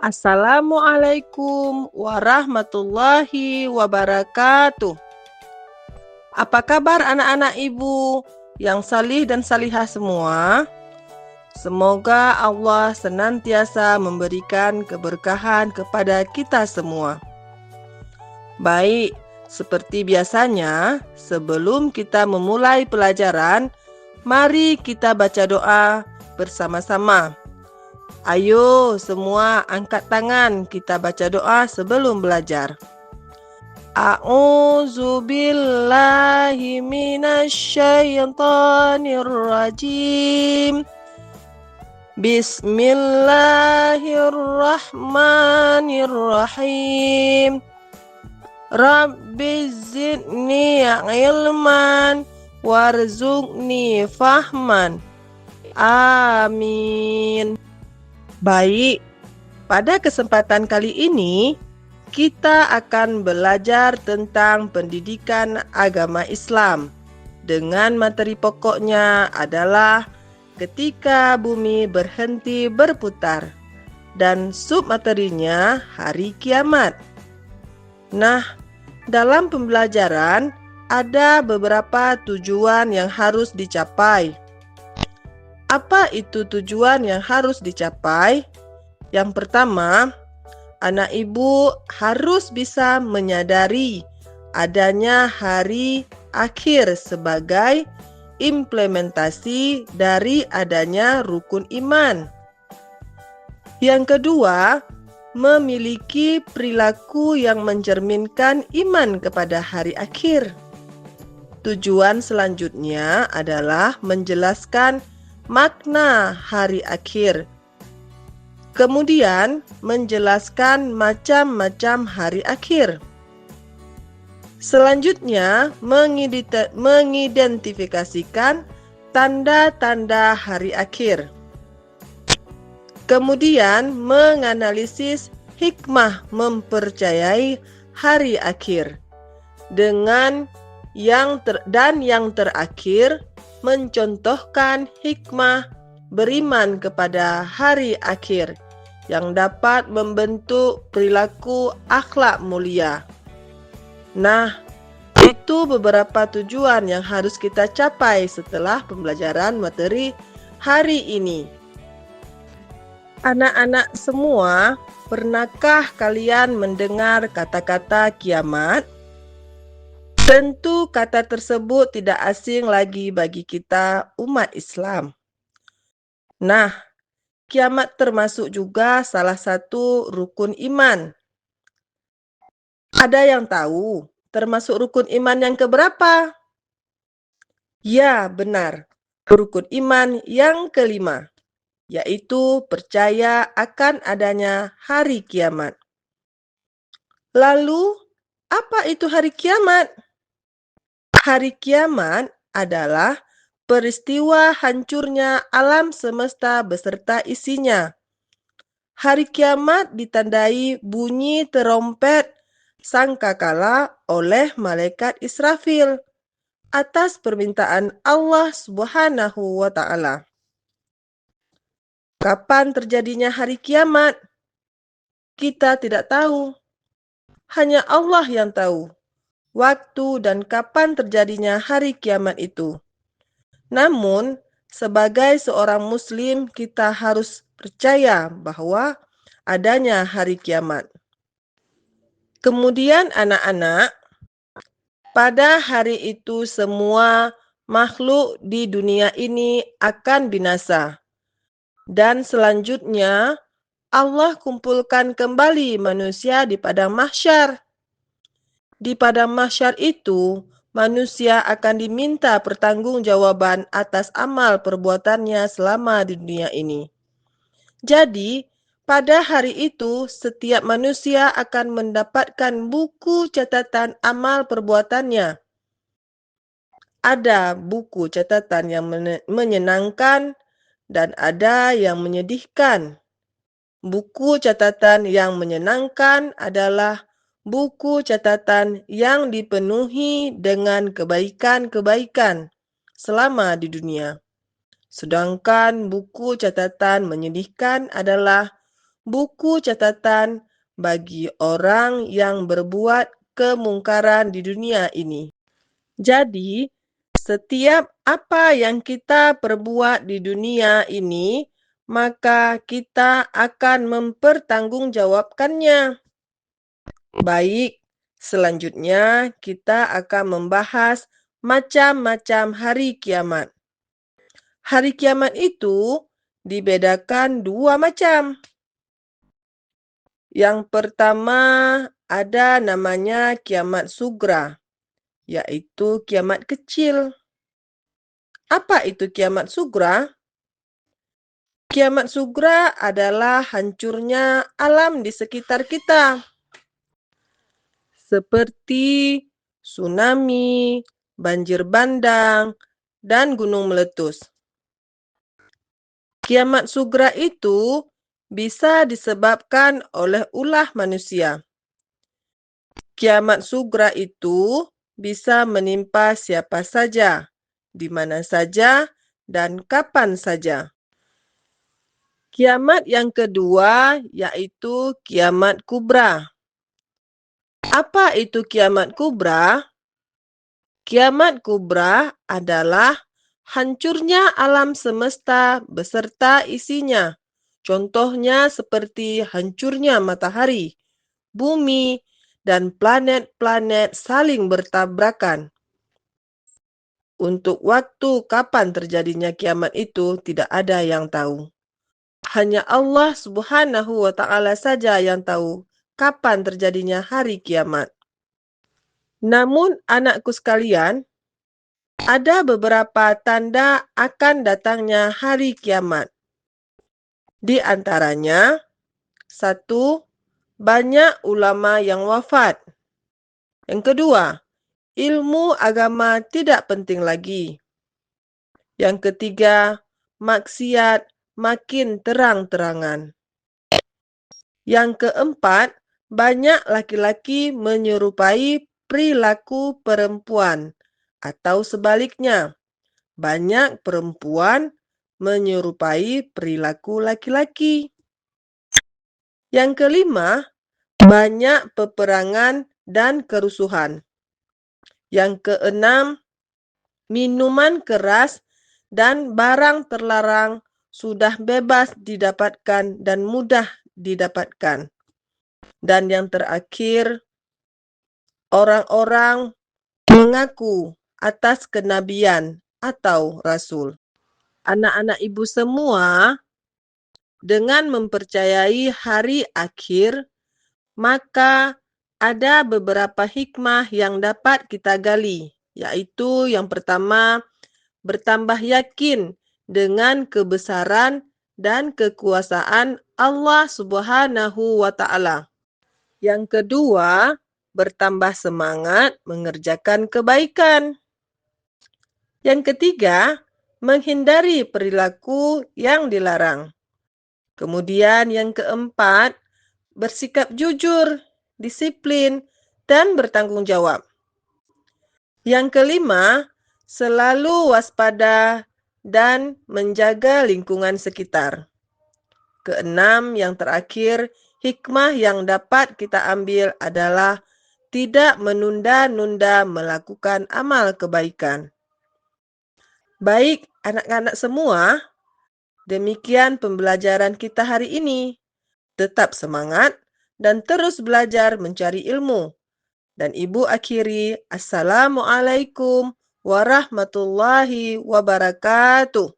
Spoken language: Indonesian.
Assalamualaikum warahmatullahi wabarakatuh. Apa kabar anak-anak ibu yang salih dan salihah semua? Semoga Allah senantiasa memberikan keberkahan kepada kita semua. Baik, seperti biasanya, sebelum kita memulai pelajaran, mari kita baca doa bersama-sama. Ayo semua angkat tangan, kita baca doa sebelum belajar. A'udzu billahi minasyaitonir rajim. Bismillahirrahmanirrahim. Rabbi zidni ilman warzuqni fahman. Amin. Baik, pada kesempatan kali ini kita akan belajar tentang pendidikan agama Islam dengan materi pokoknya adalah ketika bumi berhenti berputar dan submaterinya hari kiamat. Nah, dalam pembelajaran ada beberapa tujuan yang harus dicapai. Apa itu tujuan yang harus dicapai? Yang pertama, anak ibu harus bisa menyadari adanya hari akhir sebagai implementasi dari adanya rukun iman. Yang kedua, memiliki perilaku yang mencerminkan iman kepada hari akhir. Tujuan selanjutnya adalah menjelaskan makna hari akhir. Kemudian menjelaskan macam-macam hari akhir. Selanjutnya mengidentifikasikan tanda-tanda hari akhir. Kemudian menganalisis hikmah mempercayai hari akhir. Yang terakhir mencontohkan hikmah beriman kepada hari akhir yang dapat membentuk perilaku akhlak mulia. Nah, itu beberapa tujuan yang harus kita capai setelah pembelajaran materi hari ini. Anak-anak semua, pernahkah kalian mendengar kata-kata kiamat? Tentu kata tersebut tidak asing lagi bagi kita umat Islam. Nah, kiamat termasuk juga salah satu rukun iman. Ada yang tahu termasuk rukun iman yang keberapa? Ya, benar. Rukun iman yang kelima, yaitu percaya akan adanya hari kiamat. Lalu, apa itu hari kiamat? Hari kiamat adalah peristiwa hancurnya alam semesta beserta isinya. Hari kiamat ditandai bunyi terompet sangkakala oleh malaikat Israfil atas permintaan Allah Subhanahu wa Ta'ala. Kapan terjadinya hari kiamat? Kita tidak tahu. Hanya Allah yang tahu waktu dan kapan terjadinya hari kiamat itu. Namun, sebagai seorang muslim, kita harus percaya bahwa adanya hari kiamat. Kemudian anak-anak, pada hari itu semua makhluk di dunia ini akan binasa. Dan selanjutnya, Allah kumpulkan kembali manusia di padang mahsyar. Di padang mahsyar itu, manusia akan diminta pertanggungjawaban atas amal perbuatannya selama di dunia ini. Jadi, pada hari itu, setiap manusia akan mendapatkan buku catatan amal perbuatannya. Ada buku catatan yang menyenangkan dan ada yang menyedihkan. Buku catatan yang menyenangkan adalah buku catatan yang dipenuhi dengan kebaikan-kebaikan selama di dunia. Sedangkan buku catatan menyedihkan adalah buku catatan bagi orang yang berbuat kemungkaran di dunia ini. Jadi, setiap apa yang kita perbuat di dunia ini, maka kita akan mempertanggungjawabkannya. Baik, selanjutnya kita akan membahas macam-macam hari kiamat. Hari kiamat itu dibedakan dua macam. Yang pertama ada namanya kiamat sugra, yaitu kiamat kecil. Apa itu kiamat sugra? Kiamat sugra adalah hancurnya alam di sekitar kita, seperti tsunami, banjir bandang, dan gunung meletus. Kiamat sugra itu bisa disebabkan oleh ulah manusia. Kiamat sugra itu bisa menimpa siapa saja, di mana saja, dan kapan saja. Kiamat yang kedua yaitu kiamat kubra. Apa itu kiamat kubra? Kiamat kubra adalah hancurnya alam semesta beserta isinya. Contohnya seperti hancurnya matahari, bumi, dan planet-planet saling bertabrakan. Untuk waktu kapan terjadinya kiamat itu tidak ada yang tahu. Hanya Allah Subhanahu wa Ta'ala saja yang tahu kapan terjadinya hari kiamat. Namun, anakku sekalian, ada beberapa tanda akan datangnya hari kiamat. Di antaranya, 1. Banyak ulama yang wafat. Yang kedua, ilmu agama tidak penting lagi. Yang ketiga, maksiat makin terang-terangan. Yang keempat, banyak laki-laki menyerupai perilaku perempuan, atau sebaliknya, banyak perempuan menyerupai perilaku laki-laki. Yang kelima, banyak peperangan dan kerusuhan. Yang keenam, minuman keras dan barang terlarang sudah bebas didapatkan dan mudah didapatkan. Dan yang terakhir, orang-orang mengaku atas kenabian atau rasul. Anak-anak ibu semua, dengan mempercayai hari akhir, maka ada beberapa hikmah yang dapat kita gali, yaitu yang pertama, bertambah yakin dengan kebesaran dan kekuasaan Allah Subhanahu wa Ta'ala. Yang kedua, bertambah semangat mengerjakan kebaikan. Yang ketiga, menghindari perilaku yang dilarang. Kemudian yang keempat, bersikap jujur, disiplin, dan bertanggung jawab. Yang kelima, selalu waspada dan menjaga lingkungan sekitar. Keenam, yang terakhir, hikmah yang dapat kita ambil adalah tidak menunda-nunda melakukan amal kebaikan. Baik, anak-anak semua, demikian pembelajaran kita hari ini. Tetap semangat dan terus belajar mencari ilmu. Dan Ibu akhiri, Assalamualaikum warahmatullahi wabarakatuh.